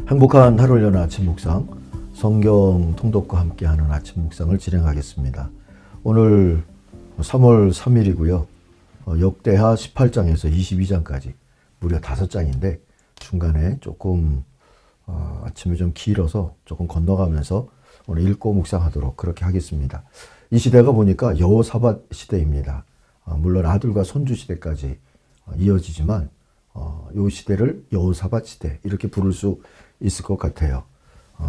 행복한 하루를 여는 아침 묵상, 성경 통독과 함께하는 아침 묵상을 진행하겠습니다. 오늘 3월 3일이고요. 역대하 18장에서 22장까지 무려 5장인데 중간에 조금 아침이 좀 길어서 조금 건너가면서 오늘 읽고 묵상하도록 그렇게 하겠습니다. 이 시대가 보니까 여호사밧 시대입니다. 물론 아들과 손주 시대까지 이어지지만 이 시대를 여호사밧 시대 이렇게 부를 수 있을 것 같아요.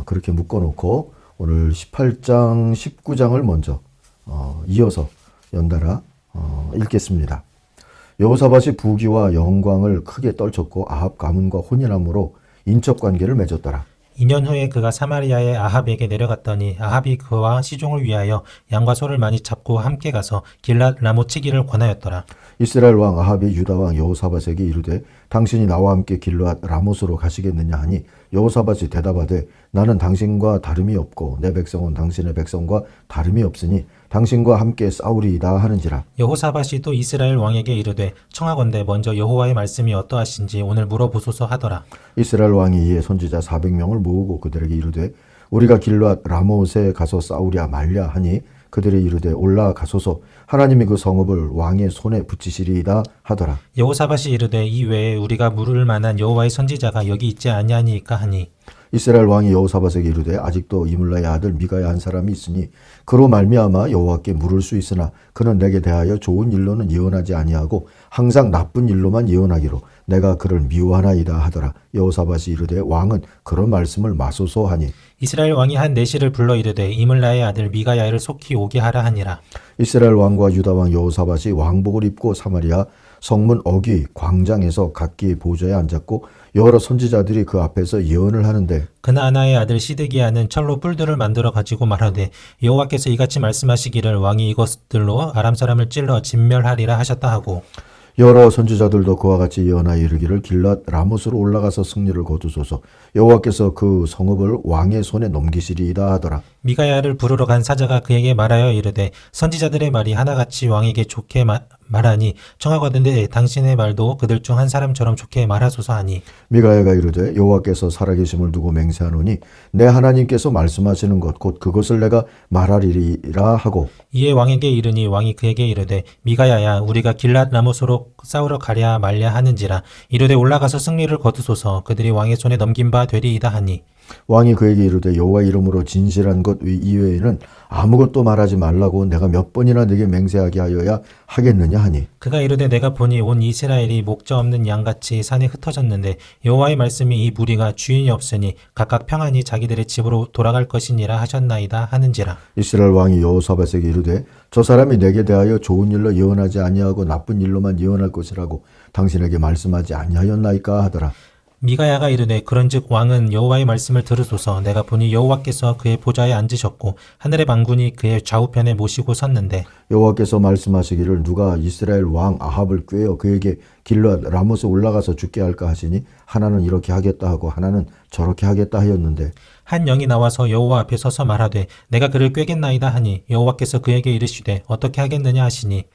그렇게 묶어놓고 오늘 18장, 19장을 먼저 이어서 연달아 읽겠습니다. 여호사밧이 부귀와 영광을 크게 떨쳤고 아합 가문과 혼인함으로 인척관계를 맺었더라. 2년 후에 그가 사마리아의 아합에게 내려갔더니 아합이 그와 시종을 위하여 양과 소를 많이 잡고 함께 가서 길랏 라못 치기를 권하였더라. 이스라엘 왕 아합이 유다 왕 여호사밧에게 이르되 당신이 나와 함께 길랏 라못으로 가시겠느냐 하니 여호사밧이 대답하되 나는 당신과 다름이 없고 내 백성은 당신의 백성과 다름이 없으니 당신과 함께 싸우리이다 하는지라. 여호사밧이 또 이스라엘 왕에게 이르되 청하건대 먼저 여호와의 말씀이 어떠하신지 오늘 물어보소서 하더라. 이스라엘 왕이 이에 선지자 400명을 모으고 그들에게 이르되 우리가 길랏 라못에 가서 싸우랴 말랴 하니 그들이 이르되 올라가소서 하나님이 그 성읍을 왕의 손에 붙이시리이다 하더라. 여호사밧이 이르되 이 외에 우리가 물을 만한 여호와의 선지자가 여기 있지 아니하니까 하니 이스라엘 왕이 여호사밧에게 이르되 아직도 이물라의 아들 미가야 한 사람이 있으니 그로 말미암아 여호와께 물을 수 있으나 그는 내게 대하여 좋은 일로는 예언하지 아니하고 항상 나쁜 일로만 예언하기로 내가 그를 미워하나이다 하더라. 여호사밧이 이르되 왕은 그런 말씀을 마소서 하니 이스라엘 왕이 한 내시를 불러 이르되 이물라의 아들 미가야를 속히 오게 하라 하니라. 이스라엘 왕과 유다 왕 여호사밧이 왕복을 입고 사마리아 성문 어귀 광장에서 각기 보좌에 앉았고 여러 선지자들이 그 앞에서 예언을 하는데 그나아나의 아들 시드기야는 철로 뿔들을 만들어 가지고 말하되 여호와께서 이같이 말씀하시기를 왕이 이것들로 아람 사람을 찔러 진멸하리라 하셨다 하고 여러 선지자들도 그와 같이 예언하여 이르기를 길랏 라못으로 올라가서 승리를 거두소서 여호와께서 그 성읍을 왕의 손에 넘기시리이다 하더라. 미가야를 부르러 간 사자가 그에게 말하여 이르되 선지자들의 말이 하나같이 왕에게 좋게 말하니 청하거든데 당신의 말도 그들 중 한 사람처럼 좋게 말하소서 하니 미가야가 이르되 여호와께서 살아계심을 두고 맹세하노니 내 하나님께서 말씀하시는 것 곧 그것을 내가 말하리라 하고 이에 왕에게 이르니 왕이 그에게 이르되 미가야야 우리가 길랏 라못으로 싸우러 가랴 말랴 하는지라 이르되 올라가서 승리를 거두소서 그들이 왕의 손에 넘긴 바 되리이다 하니 왕이 그에게 이르되 여호와 이름으로 진실한 것 이외에는 아무것도 말하지 말라고 내가 몇 번이나 네게 맹세하게 하여야 하겠느냐 하니 그가 이르되 내가 보니 온 이스라엘이 목자 없는 양같이 산에 흩어졌는데 여호와의 말씀이 이 무리가 주인이 없으니 각각 평안히 자기들의 집으로 돌아갈 것이니라 하셨나이다 하는지라. 이스라엘 왕이 여호사밧에게 이르되 저 사람이 내게 대하여 좋은 일로 예언하지 아니하고 나쁜 일로만 예언할 것이라고 당신에게 말씀하지 아니하였나이까 하더라. 미가야가 이르되 그런즉 왕은 여호와의 말씀을 들으소서 내가 보니 여호와께서 그의 보좌에 앉으셨고 하늘의 방군이 그의 좌우편에 모시고 섰는데 여호와께서 말씀하시기를 누가 이스라엘 왕 아합을 꾀어 그에게 길랏 라못에 올라가서 죽게 할까 하시니 하나는 이렇게 하겠다 하고 하나는 저렇게 하겠다 하였는데 한 영이 나와서 여호와 앞에 서서 말하되 내가 그를 꾀겠나이다 하니 여호와께서 그에게 이르시되 어떻게 하겠느냐 하시니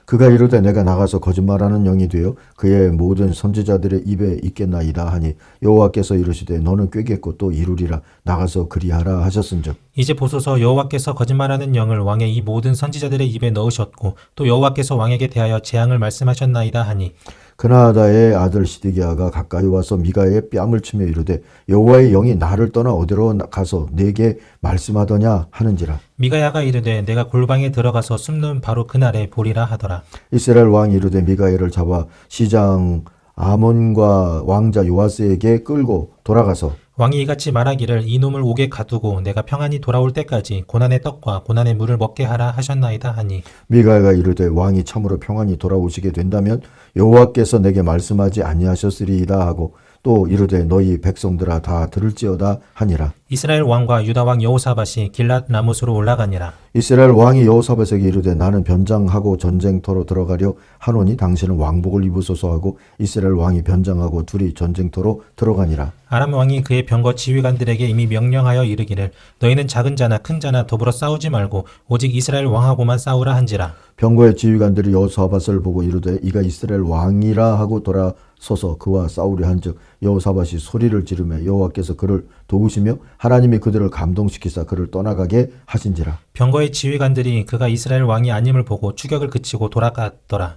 그가 이르되 내가 나가서 거짓말하는 영이 되어 그의 모든 선지자들의 입에 있겠나이다 하니 여호와께서 이르시되 너는 꾀겠고 또 이루리라 나가서 그리하라 하셨은즉 이제 보소서 여호와께서 거짓말하는 영을 왕의 이 모든 선지자들의 입에 넣으셨고 또 여호와께서 왕에게 대하여 재앙을 말씀하셨나이다 하니 그나다의 아들 시드기야가 가까이 와서 미가의 뺨을 치며 이르되 여호와의 영이 나를 떠나 어디로 가서 내게 말씀하더냐 하는지라. 미가야가 이르되 내가 골방에 들어가서 숨는 바로 그날에 보리라 하더라. 이스라엘 왕이 이르되 미가엘을 잡아 시장 아몬과 왕자 요아스에게 끌고 돌아가서 왕이 이같이 말하기를 이놈을 옥에 가두고 내가 평안히 돌아올 때까지 고난의 떡과 고난의 물을 먹게 하라 하셨나이다 하니 미가야가 이르되 왕이 참으로 평안히 돌아오시게 된다면 여호와께서 내게 말씀하지 아니하셨으리이다 하고 또 이르되 너희 백성들아 다 들을지어다 하니라. 이스라엘 왕과 유다 왕 여호사밧이 길랏 라못으로 올라가니라. 이스라엘 왕이 여호사밧에게 이르되 나는 변장하고 전쟁터로 들어가려 하노니 당신은 왕복을 입으소서 하고 이스라엘 왕이 변장하고 둘이 전쟁터로 들어가니라. 아람 왕이 그의 병거 지휘관들에게 이미 명령하여 이르기를 너희는 작은 자나 큰 자나 더불어 싸우지 말고 오직 이스라엘 왕하고만 싸우라 한지라. 병거의 지휘관들이 여호사밧을 보고 이르되 이가 이스라엘 왕이라 하고 돌아 서서 그와 싸우려 한즉 여호사밧이 소리를 지르며 여호와께서 그를 도우시며 하나님이 그들을 감동시키사 그를 떠나가게 하신지라. 병거의 지휘관들이 그가 이스라엘 왕이 아님을 보고 추격을 그치고 돌아갔더라.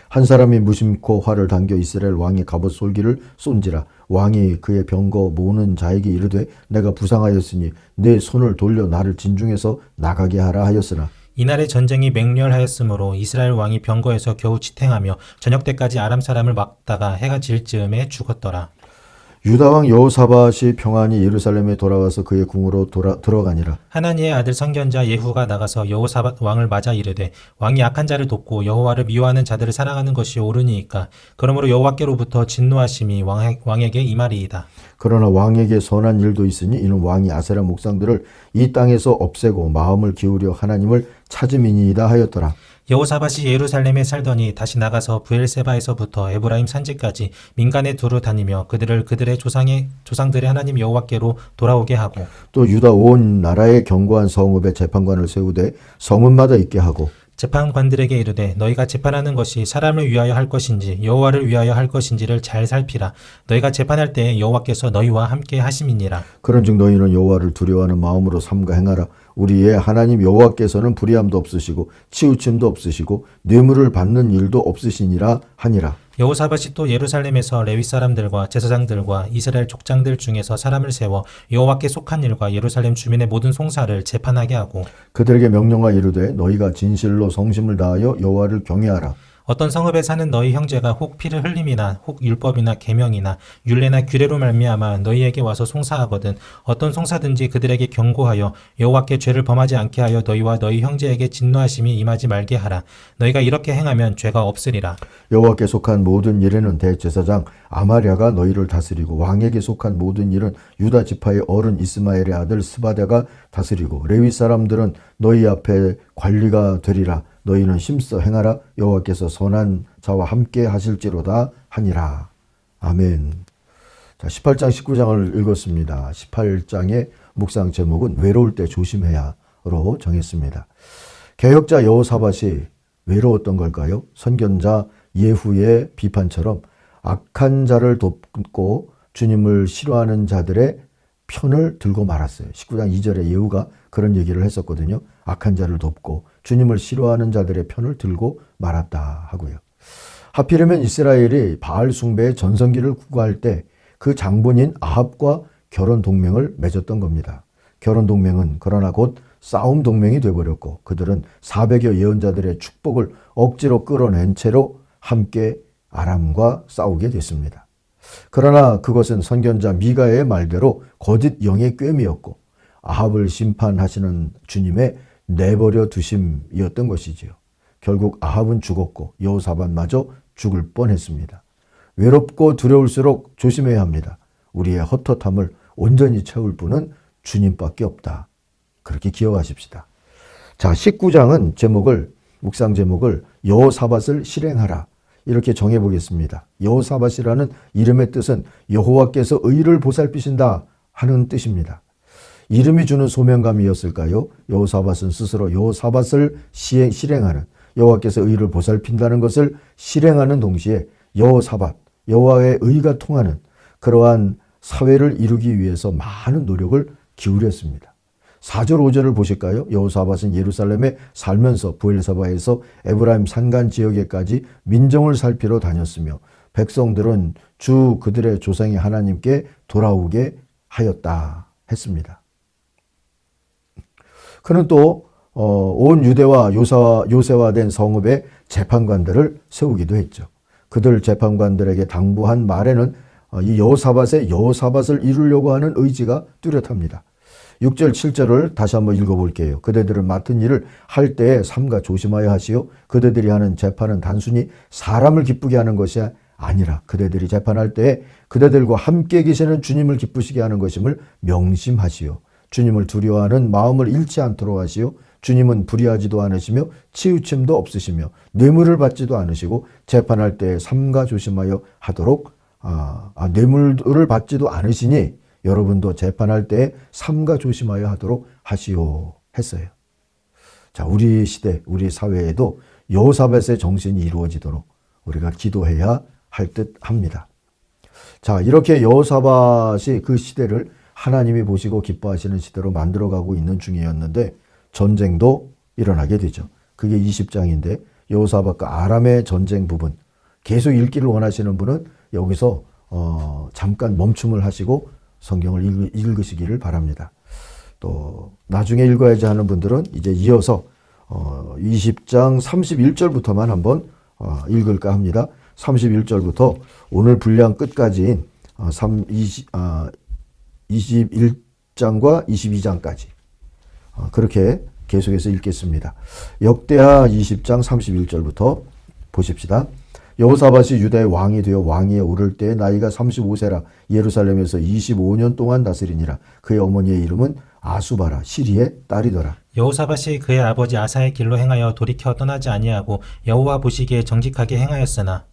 한 사람이 무심코 활을 당겨 이스라엘 왕의 갑옷 솔기를 쏜지라. 왕이 그의 병거 모는 자에게 이르되 내가 부상하였으니 내 손을 돌려 나를 진중에서 나가게 하라 하였으나 이날의 전쟁이 맹렬하였으므로 이스라엘 왕이 병거에서 겨우 지탱하며 저녁 때까지 아람 사람을 막다가 해가 질 즈음에 죽었더라. 유다 왕 여호사밧이 평안히 예루살렘에 돌아와서 그의 궁으로 들어가니라. 하나니의 아들 선견자 예후가 나가서 여호사밧 왕을 맞아 이르되 왕이 악한 자를 돕고 여호와를 미워하는 자들을 사랑하는 것이 옳으니이까 그러므로 여호와께로부터 진노하심이 왕에게 임하리이다. 그러나 왕에게 선한 일도 있으니 이는 왕이 아세라 목상들을 이 땅에서 없애고 마음을 기울여 하나님을 찾음이니이다 하였더라. 여호사밧이 예루살렘에 살더니 다시 나가서 브엘세바에서부터 에브라임 산지까지 민간에 두루 다니며 그들의 조상들의 하나님 여호와께로 돌아오게 하고 또 유다 온 나라의 견고한 성읍에 재판관을 세우되 성읍마다 있게 하고 재판관들에게 이르되 너희가 재판하는 것이 사람을 위하여 할 것인지 여호와를 위하여 할 것인지를 잘 살피라. 너희가 재판할 때에 여호와께서 너희와 함께 하심이니라. 그런즉 너희는 여호와를 두려워하는 마음으로 삼가 행하라. 우리의 하나님 여호와께서는 불의함도 없으시고 치우침도 없으시고 뇌물을 받는 일도 없으시니라 하니라. 여호사밧이 또 예루살렘에서 레위 사람들과 제사장들과 이스라엘 족장들 중에서 사람을 세워 여호와께 속한 일과 예루살렘 주민의 모든 송사를 재판하게 하고 그들에게 명령하 이르되 너희가 진실로 성심을 다하여 여호와를 경외하라. 어떤 성읍에 사는 너희 형제가 혹 피를 흘림이나 혹 율법이나 계명이나 율례나 규례로 말미암아 너희에게 와서 송사하거든 어떤 송사든지 그들에게 경고하여 여호와께 죄를 범하지 않게 하여 너희와 너희 형제에게 진노하심이 임하지 말게 하라. 너희가 이렇게 행하면 죄가 없으리라. 여호와께 속한 모든 일에는 대제사장 아마랴가 너희를 다스리고 왕에게 속한 모든 일은 유다 지파의 어른 이스마엘의 아들 스바랴가 다스리고 레위 사람들은 너희 앞에 관리가 되리라. 너희는 힘써 행하라. 여호와께서 선한 자와 함께 하실지로다 하니라. 아멘. 자, 18장 19장을 읽었습니다. 18장의 묵상 제목은 외로울 때 조심해야로 정했습니다. 개혁자 여호사밧이 외로웠던 걸까요? 선견자 예후의 비판처럼 악한 자를 돕고 주님을 싫어하는 자들의 편을 들고 말았어요. 19장 2절에 예후가 그런 얘기를 했었거든요. 악한 자를 돕고 주님을 싫어하는 자들의 편을 들고 말았다 하고요. 하필이면 이스라엘이 바알 숭배의 전성기를 구가할 때 그 장본인 아합과 결혼 동맹을 맺었던 겁니다. 결혼 동맹은 그러나 곧 싸움 동맹이 되어버렸고 그들은 400여 예언자들의 축복을 억지로 끌어낸 채로 함께 아람과 싸우게 됐습니다. 그러나 그것은 선견자 미가의 말대로 거짓 영의 꾀미였고 아합을 심판하시는 주님의 내버려 두심이었던 것이지요. 결국 아합은 죽었고 여호사밧마저 죽을 뻔했습니다. 외롭고 두려울수록 조심해야 합니다. 우리의 헛헛함을 온전히 채울 분은 주님밖에 없다. 그렇게 기억하십시다. 자, 19장은 묵상 제목을 여호사밧을 실행하라 이렇게 정해보겠습니다. 여호사밧이라는 이름의 뜻은 여호와께서 의를 보살피신다 하는 뜻입니다. 이름이 주는 소명감이었을까요? 여호사밧은 스스로 여호사밧을 실행하는 여호와께서 의를 보살핀다는 것을 실행하는 동시에 여호와의 의가 통하는 그러한 사회를 이루기 위해서 많은 노력을 기울였습니다. 4절 5절을 보실까요? 여호사밧은 예루살렘에 살면서 브엘세바에서 에브라임 산간 지역에까지 민정을 살피러 다녔으며 백성들은 주 그들의 조상의 하나님께 돌아오게 하였다 했습니다. 그는 또 온 유대와 요새화된 성읍의 재판관들을 세우기도 했죠. 그들 재판관들에게 당부한 말에는 이 여호사밧을 이루려고 하는 의지가 뚜렷합니다. 6절 7절을 다시 한번 읽어볼게요. 그대들은 맡은 일을 할 때에 삼가 조심하여 하시오. 그대들이 하는 재판은 단순히 사람을 기쁘게 하는 것이 아니라 그대들이 재판할 때에 그대들과 함께 계시는 주님을 기쁘시게 하는 것임을 명심하시오. 주님을 두려워하는 마음을 잃지 않도록 하시오. 주님은 불의하지도 않으시며 치우침도 없으시며 뇌물을 받지도 않으시고 재판할 때에 삼가 조심하여 하도록 뇌물을 받지도 않으시니 여러분도 재판할 때에 삼가 조심하여 하도록 하시오 했어요. 자, 우리 시대, 우리 사회에도 여호사밧의 정신이 이루어지도록 우리가 기도해야 할 듯 합니다. 자, 이렇게 여호사밧이 그 시대를 하나님이 보시고 기뻐하시는 시대로 만들어가고 있는 중이었는데 전쟁도 일어나게 되죠. 그게 20장인데 여호사밧과 아람의 전쟁 부분 계속 읽기를 원하시는 분은 여기서 잠깐 멈춤을 하시고 성경을 읽으시기를 바랍니다. 또 나중에 읽어야지 하는 분들은 이제 이어서 20장 31절부터만 한번 읽을까 합니다. 31절부터 오늘 분량 끝까지인 21장과 22장까지 그렇게 계속해서 읽겠습니다. 역대하 20장 31절부터 보십시다. 여호사밧이 유다의 왕이 되어 왕위에 오를 때 나이가 35세라 예루살렘에서 25년 동안 다스리니라. 그의 어머니의 이름은 아수바라 시리의 딸이더라. 여호사밧이 그의 아버지 아사의 길로 행하여 돌이켜 떠나지 아니하고 여호와 보시기에 정직하게 행하였으나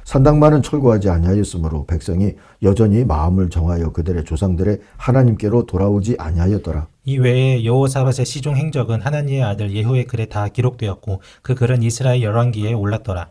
산당만은 철거하지 아니하였으므로 백성이 여전히 마음을 정하여 그들의 조상들의 하나님께로 돌아오지 아니하였더라. 이 외에 여호사밧의 시종 행적은 하나니의 아들 예후의 글에 다 기록되었고 그 글은 이스라엘 열왕기에 올랐더라.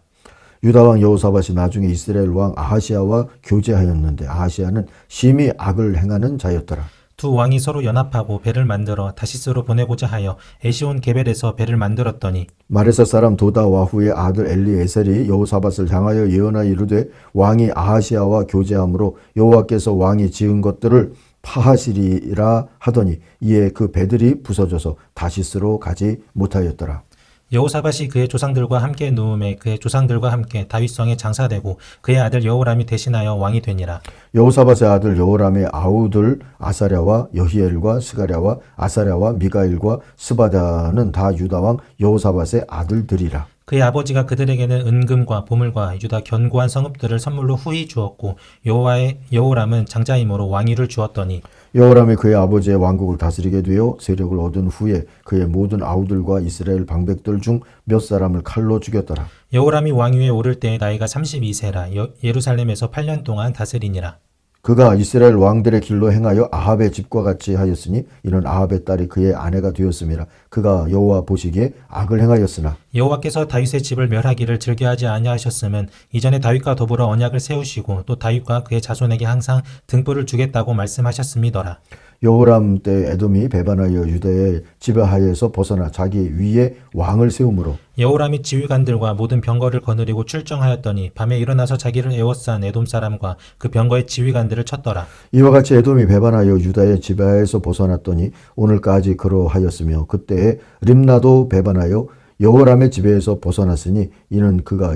유다 왕 여호사밧이 나중에 이스라엘 왕 아하시아와 교제하였는데 아하시아는 심히 악을 행하는 자였더라. 두 왕이 서로 연합하고 배를 만들어 다시스로 보내고자 하여 에시온 게벨에서 배를 만들었더니 마레사 사람 도다와후의 아들 엘리에셀이 여호사밧을 향하여 예언하여 이르되 왕이 아하시아와 교제함으로 여호와께서 왕이 지은 것들을 파하시리라 하더니 이에 그 배들이 부서져서 다시스로 가지 못하였더라. 여호사밧이 그의 조상들과 함께 누움에 그의 조상들과 함께 다윗성에 장사되고 그의 아들 여호람이 대신하여 왕이 되니라. 여호사밧의 아들 여호람의 아우들 아사랴와 여히엘과 스가랴와 아사랴와 미가일과 스바다는 다 유다왕 여호사밧의 아들들이라. 그의 아버지가 그들에게는 은금과 보물과 유다 견고한 성읍들을 선물로 후히 주었고 여호람은 장자이므로 왕위를 주었더니 여호람이 그의 아버지의 왕국을 다스리게 되어 세력을 얻은 후에 그의 모든 아우들과 이스라엘 방백들 중 몇 사람을 칼로 죽였더라. 여호람이 왕위에 오를 때의 나이가 32세라 예루살렘에서 8년 동안 다스리니라. 그가 이스라엘 왕들의 길로 행하여 아합의 집과 같이 하였으니 이는 아합의 딸이 그의 아내가 되었음이라. 그가 여호와 보시기에 악을 행하였으나 여호와께서 다윗의 집을 멸하기를 즐겨하지 아니하셨음은 이전에 다윗과 더불어 언약을 세우시고 또 다윗과 그의 자손에게 항상 등불을 주겠다고 말씀하셨음이더라. 여호람 때 에돔이 배반하여 유다의 지배하에서 벗어나 자기 위에 왕을 세우므로 여호람이 지휘관들과 모든 병거를 거느리고 출정하였더니 밤에 일어나서 자기를 에워싼 에돔 사람과 그 병거의 지휘관들을 쳤더라. 이와 같이 에돔이 배반하여 유다의 지배하에서 벗어났더니 오늘까지 그러하였으며 그때에 림나도 배반하여 여호람의 지배에서 벗어났으니 이는 그가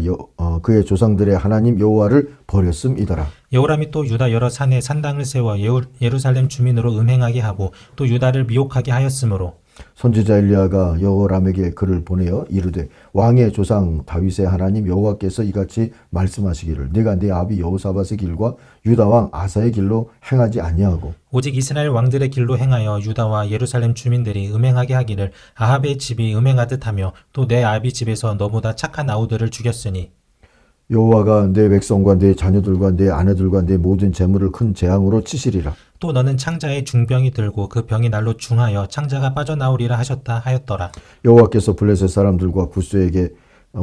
그의 조상들의 하나님 여호와를 버렸음이더라. 여호람이 또 유다 여러 산에 산당을 세워 예루살렘 주민으로 음행하게 하고 또 유다를 미혹하게 하였으므로 선지자 엘리야가 여호람에게 글을 보내어 이르되 왕의 조상 다윗의 하나님 여호와께서 이같이 말씀하시기를 내가 네 아비 여호사밧의 길과 유다 왕 아사의 길로 행하지 아니하고 오직 이스라엘 왕들의 길로 행하여 유다와 예루살렘 주민들이 음행하게 하기를 아합의 집이 음행하듯 하며 또 내 아비 집에서 너보다 착한 아우들을 죽였으니 여호와가 내 백성과 내 자녀들과 내 아내들과 내 모든 재물을 큰 재앙으로 치시리라. 또 너는 창자에 중병이 들고 그 병이 날로 중하여 창자가 빠져나오리라 하셨다 하였더라. 여호와께서 블레셋 사람들과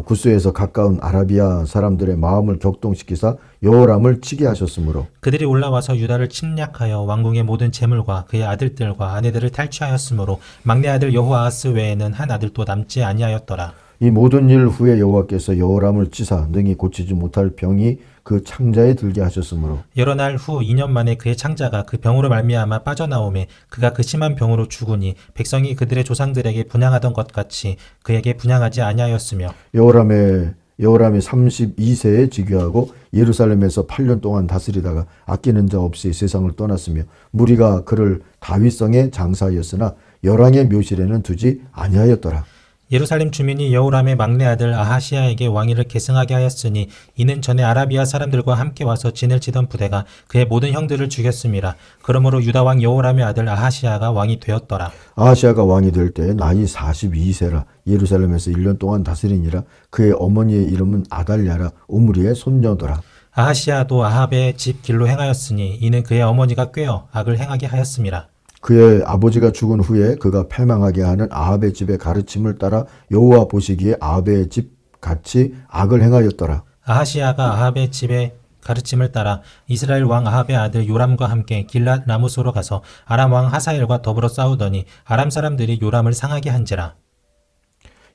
구스에서 가까운 아라비아 사람들의 마음을 격동시키사 여호람을 치게 하셨으므로 그들이 올라와서 유다를 침략하여 왕궁의 모든 재물과 그의 아들들과 아내들을 탈취하였으므로 막내 아들 여호아하스 외에는 한 아들도 남지 아니하였더라. 이 모든 일 후에 여호와께서 여호람을 치사 능히 고치지 못할 병이 그 창자에 들게 하셨으므로 여러 날 후 2년 만에 그의 창자가 그 병으로 말미암아 빠져나오매 그가 그 심한 병으로 죽으니 백성이 그들의 조상들에게 분향하던 것 같이 그에게 분향하지 아니하였으며 여호람이 32세에 즉위하고 예루살렘에서 8년 동안 다스리다가 아끼는 자 없이 세상을 떠났으며 무리가 그를 다윗성에 장사하였으나 열왕의 묘실에는 두지 아니하였더라. 예루살렘 주민이 여호람의 막내 아들 아하시아에게 왕위를 계승하게 하였으니 이는 전에 아라비아 사람들과 함께 와서 진을 치던 부대가 그의 모든 형들을 죽였음이라. 그러므로 유다 왕 여호람의 아들 아하시아가 왕이 되었더라. 아하시아가 왕이 될 때 나이 42세라 예루살렘에서 1년 동안 다스리니라. 그의 어머니의 이름은 아달랴라 오므리의 손녀더라. 아하시아도 아합의 집 길로 행하였으니 이는 그의 어머니가 꾀어 악을 행하게 하였음이라. 그의 아버지가 죽은 후에 그가 패망하게 하는 아합의 집의 가르침을 따라 여호와 보시기에 아합의 집 같이 악을 행하였더라. 아하시아가 아합의 집에 가르침을 따라 이스라엘 왕 아합의 아들 요람과 함께 길랏 라모스로 가서 아람 왕 하사엘과 더불어 싸우더니 아람 사람들이 요람을 상하게 한지라.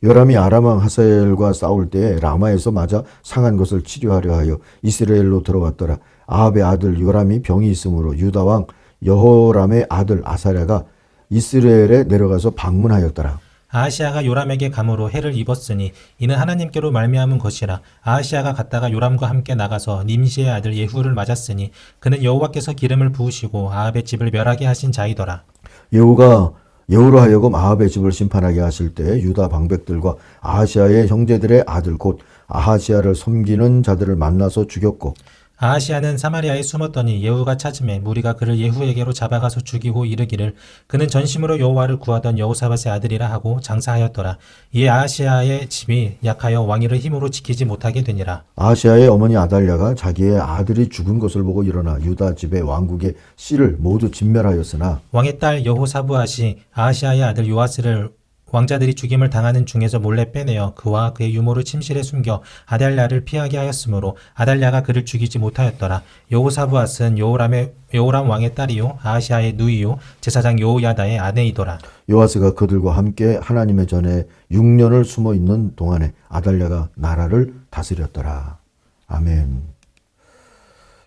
요람이 아람 왕 하사엘과 싸울 때에 라마에서 맞아 상한 것을 치료하려 하여 이스라엘로 들어갔더라. 아합의 아들 요람이 병이 있으므로 유다 왕 여호람의 아들 아사랴가 이스라엘에 내려가서 방문하였더라. 아하시아가 요람에게 감으로 해를 입었으니 이는 하나님께로 말미암은 것이라. 아하시아가 갔다가 요람과 함께 나가서 님시의 아들 예후를 맞았으니 그는 여호와께서 기름을 부으시고 아합의 집을 멸하게 하신 자이더라. 예후가 예후로 하여금 아합의 집을 심판하게 하실 때 유다 방백들과 아하시아의 형제들의 아들 곧 아하시아를 섬기는 자들을 만나서 죽였고 아하시아는 사마리아에 숨었더니 예후가 찾음에 무리가 그를 예후에게로 잡아가서 죽이고 이르기를 그는 전심으로 여호와를 구하던 여호사밧의 아들이라 하고 장사하였더라. 이에 아하시아의 집이 약하여 왕위를 힘으로 지키지 못하게 되니라. 아하시아의 어머니 아달랴가 자기의 아들이 죽은 것을 보고 일어나 유다 집의 왕국의 씨를 모두 진멸하였으나 왕의 딸 여호사부앗이 아하시아의 아들 요아스를 왕자들이 죽임을 당하는 중에서 몰래 빼내어 그와 그의 유모를 침실에 숨겨 아달랴를 피하게 하였으므로 아달랴가 그를 죽이지 못하였더라. 여호사부앗은 여호람 왕의 딸이요 아하시아의 누이요 제사장 여호야다의 아내이더라. 요아스가 그들과 함께 하나님의 전에 6년을 숨어 있는 동안에 아달랴가 나라를 다스렸더라. 아멘.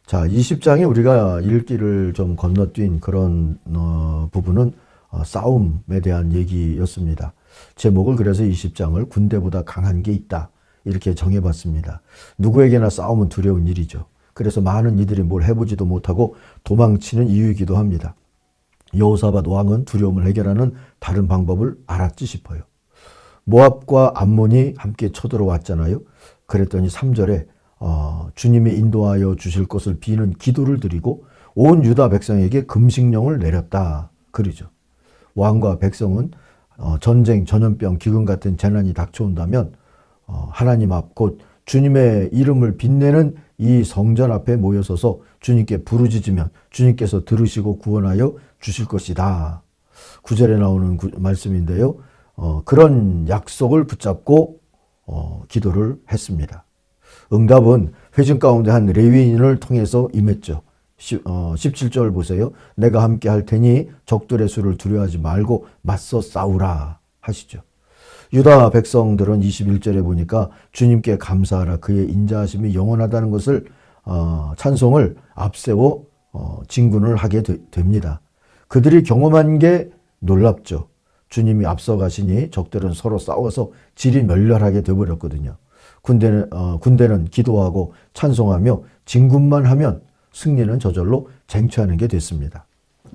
자, 20장에 우리가 읽기를 좀 건너뛴 그런 부분은 싸움에 대한 얘기였습니다. 제목을 그래서 20장을 군대보다 강한 게 있다 이렇게 정해봤습니다. 누구에게나 싸움은 두려운 일이죠. 그래서 많은 이들이 뭘 해보지도 못하고 도망치는 이유이기도 합니다. 여호사밧 왕은 두려움을 해결하는 다른 방법을 알았지 싶어요. 모압과 암몬이 함께 쳐들어왔잖아요. 그랬더니 3절에 주님이 인도하여 주실 것을 비는 기도를 드리고 온 유다 백성에게 금식령을 내렸다. 그러죠. 왕과 백성은 전쟁, 전염병, 기근 같은 재난이 닥쳐온다면 하나님 앞 곧 주님의 이름을 빛내는 이 성전 앞에 모여서서 주님께 부르짖으면 주님께서 들으시고 구원하여 주실 것이다. 9절에 나오는 말씀인데요. 그런 약속을 붙잡고 기도를 했습니다. 응답은 회중 가운데 한 레위인을 통해서 임했죠. 17절 보세요. 내가 함께 할 테니 적들의 수를 두려워하지 말고 맞서 싸우라 하시죠. 유다 백성들은 21절에 보니까 주님께 감사하라 그의 인자하심이 영원하다는 것을 찬송을 앞세워 진군을 하게 됩니다. 그들이 경험한 게 놀랍죠. 주님이 앞서 가시니 적들은 서로 싸워서 질이 멸렬하게 되어버렸거든요. 군대는 기도하고 찬송하며 진군만 하면 승리는 저절로 쟁취하는 게 됐습니다.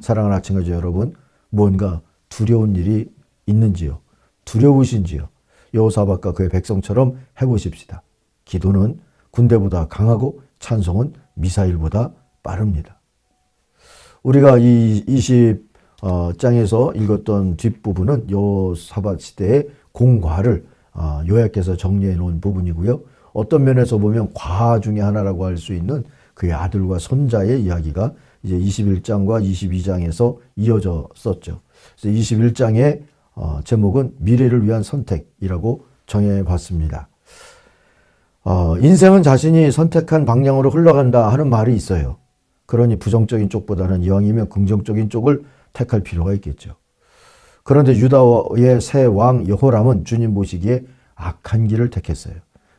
사랑하는 아침가족 여러분, 뭔가 두려운 일이 있는지요? 두려우신지요? 여호사밧과 그의 백성처럼 해보십시다. 기도는 군대보다 강하고 찬송은 미사일보다 빠릅니다. 우리가 이 20장에서 읽었던 뒷부분은 여호사밧 시대의 공과를 요약해서 정리해 놓은 부분이고요. 어떤 면에서 보면 과 중에 하나라고 할 수 있는 그의 아들과 손자의 이야기가 이제 21장과 22장에서 이어졌었죠. 그래서 21장의 제목은 미래를 위한 선택이라고 정해봤습니다. 인생은 자신이 선택한 방향으로 흘러간다 하는 말이 있어요. 그러니 부정적인 쪽보다는 이왕이면 긍정적인 쪽을 택할 필요가 있겠죠. 그런데 유다의 새 왕 여호람은 주님 보시기에 악한 길을 택했어요.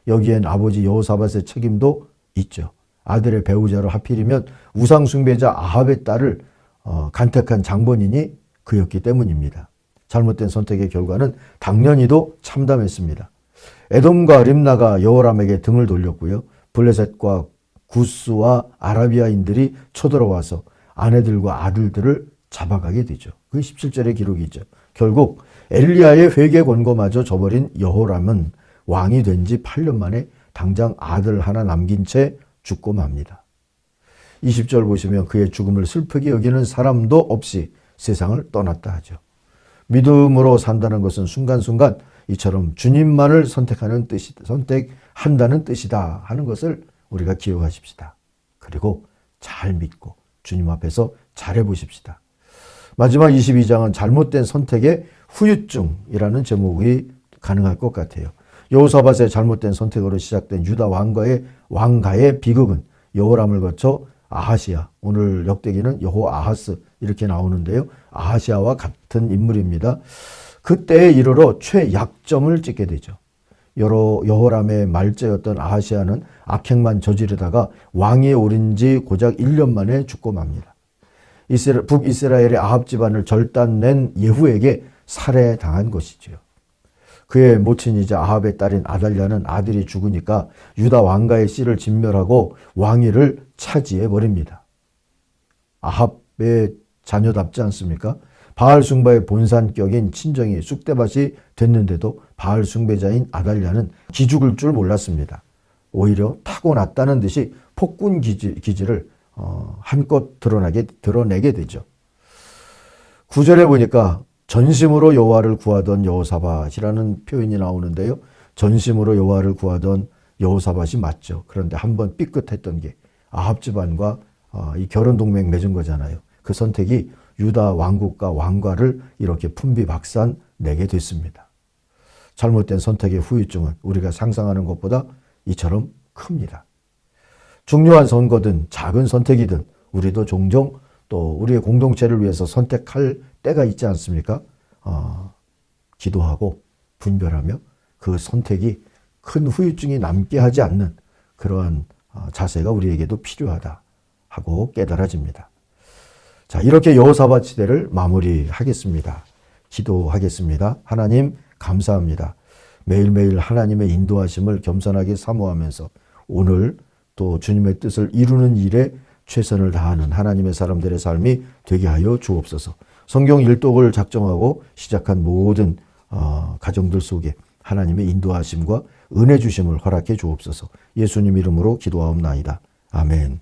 여기엔 아버지 여호사밧의 책임도 있죠. 아들의 배우자로 하필이면 우상숭배자 아합의 딸을 간택한 장본인이 그였기 때문입니다. 잘못된 선택의 결과는 당연히도 참담했습니다. 에돔과 림나가 여호람에게 등을 돌렸고요. 블레셋과 구스와 아라비아인들이 쳐들어와서 아내들과 아들들을 잡아가게 되죠. 그 17절의 기록이죠. 결국 엘리야의 회개 권고마저 저버린 여호람은 왕이 된 지 8년 만에 당장 아들 하나 남긴 채 죽고 맙니다. 20절 보시면 그의 죽음을 슬프게 여기는 사람도 없이 세상을 떠났다 하죠. 믿음으로 산다는 것은 순간순간 이처럼 주님만을 선택한다는 뜻이다 하는 것을 우리가 기억하십시다. 그리고 잘 믿고 주님 앞에서 잘해보십시다. 마지막 22장은 잘못된 선택의 후유증이라는 제목이 가능할 것 같아요. 여호사밧의 잘못된 선택으로 시작된 유다 왕가의 비극은 여호람을 거쳐 아하시아, 오늘 역대기는 여호아하스 이렇게 나오는데요. 아하시아와 같은 인물입니다. 그때에 이르러 최약점을 찍게 되죠. 여호람의 말제였던 아하시아는 악행만 저지르다가 왕위에 오른 지 고작 1년 만에 죽고 맙니다. 북이스라엘의 아합 집안을 절단낸 예후에게 살해당한 것이지요. 그의 모친이자 아합의 딸인 아달랴는 아들이 죽으니까 유다 왕가의 씨를 진멸하고 왕위를 차지해 버립니다. 아합의 자녀답지 않습니까? 바알 숭배의 본산격인 친정이 쑥대밭이 됐는데도 바알 숭배자인 아달랴는 기죽을 줄 몰랐습니다. 오히려 타고났다는 듯이 폭군 기질을 한껏 드러내게 되죠. 9절에 보니까 전심으로 여호와를 구하던 여호사밧이라는 표현이 나오는데요. 전심으로 여호와를 구하던 여호사밧이 맞죠. 그런데 한번 삐끗했던 게 아합 집안과 이 결혼 동맹 맺은 거잖아요. 그 선택이 유다 왕국과 왕가를 이렇게 풍비박산 내게 됐습니다. 잘못된 선택의 후유증은 우리가 상상하는 것보다 이처럼 큽니다. 중요한 선거든 작은 선택이든 우리도 종종 또 우리의 공동체를 위해서 선택할 때가 있지 않습니까? 기도하고 분별하며 그 선택이 큰 후유증이 남게 하지 않는 그러한 자세가 우리에게도 필요하다 하고 깨달아집니다. 자, 이렇게 여호사밧 시대를 마무리하겠습니다. 기도하겠습니다. 하나님 감사합니다. 매일매일 하나님의 인도하심을 겸손하게 사모하면서 오늘 또 주님의 뜻을 이루는 일에 최선을 다하는 하나님의 사람들의 삶이 되게 하여 주옵소서. 성경 일독을 작정하고 시작한 모든 가정들 속에 하나님의 인도하심과 은혜 주심을 허락해 주옵소서. 예수님 이름으로 기도하옵나이다. 아멘.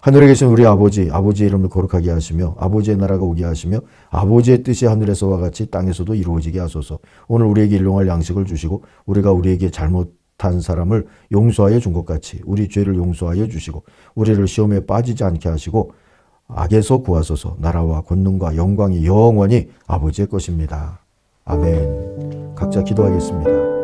하늘에 계신 우리 아버지, 아버지의 이름을 거룩하게 하시며 아버지의 나라가 오게 하시며 아버지의 뜻이 하늘에서와 같이 땅에서도 이루어지게 하소서. 오늘 우리에게 일용할 양식을 주시고 우리가 우리에게 잘못한 사람을 용서하여 준 것 같이 우리 죄를 용서하여 주시고 우리를 시험에 빠지지 않게 하시고 악에서 구하소서. 나라와 권능과 영광이 영원히 아버지의 것입니다. 아멘. 각자 기도하겠습니다.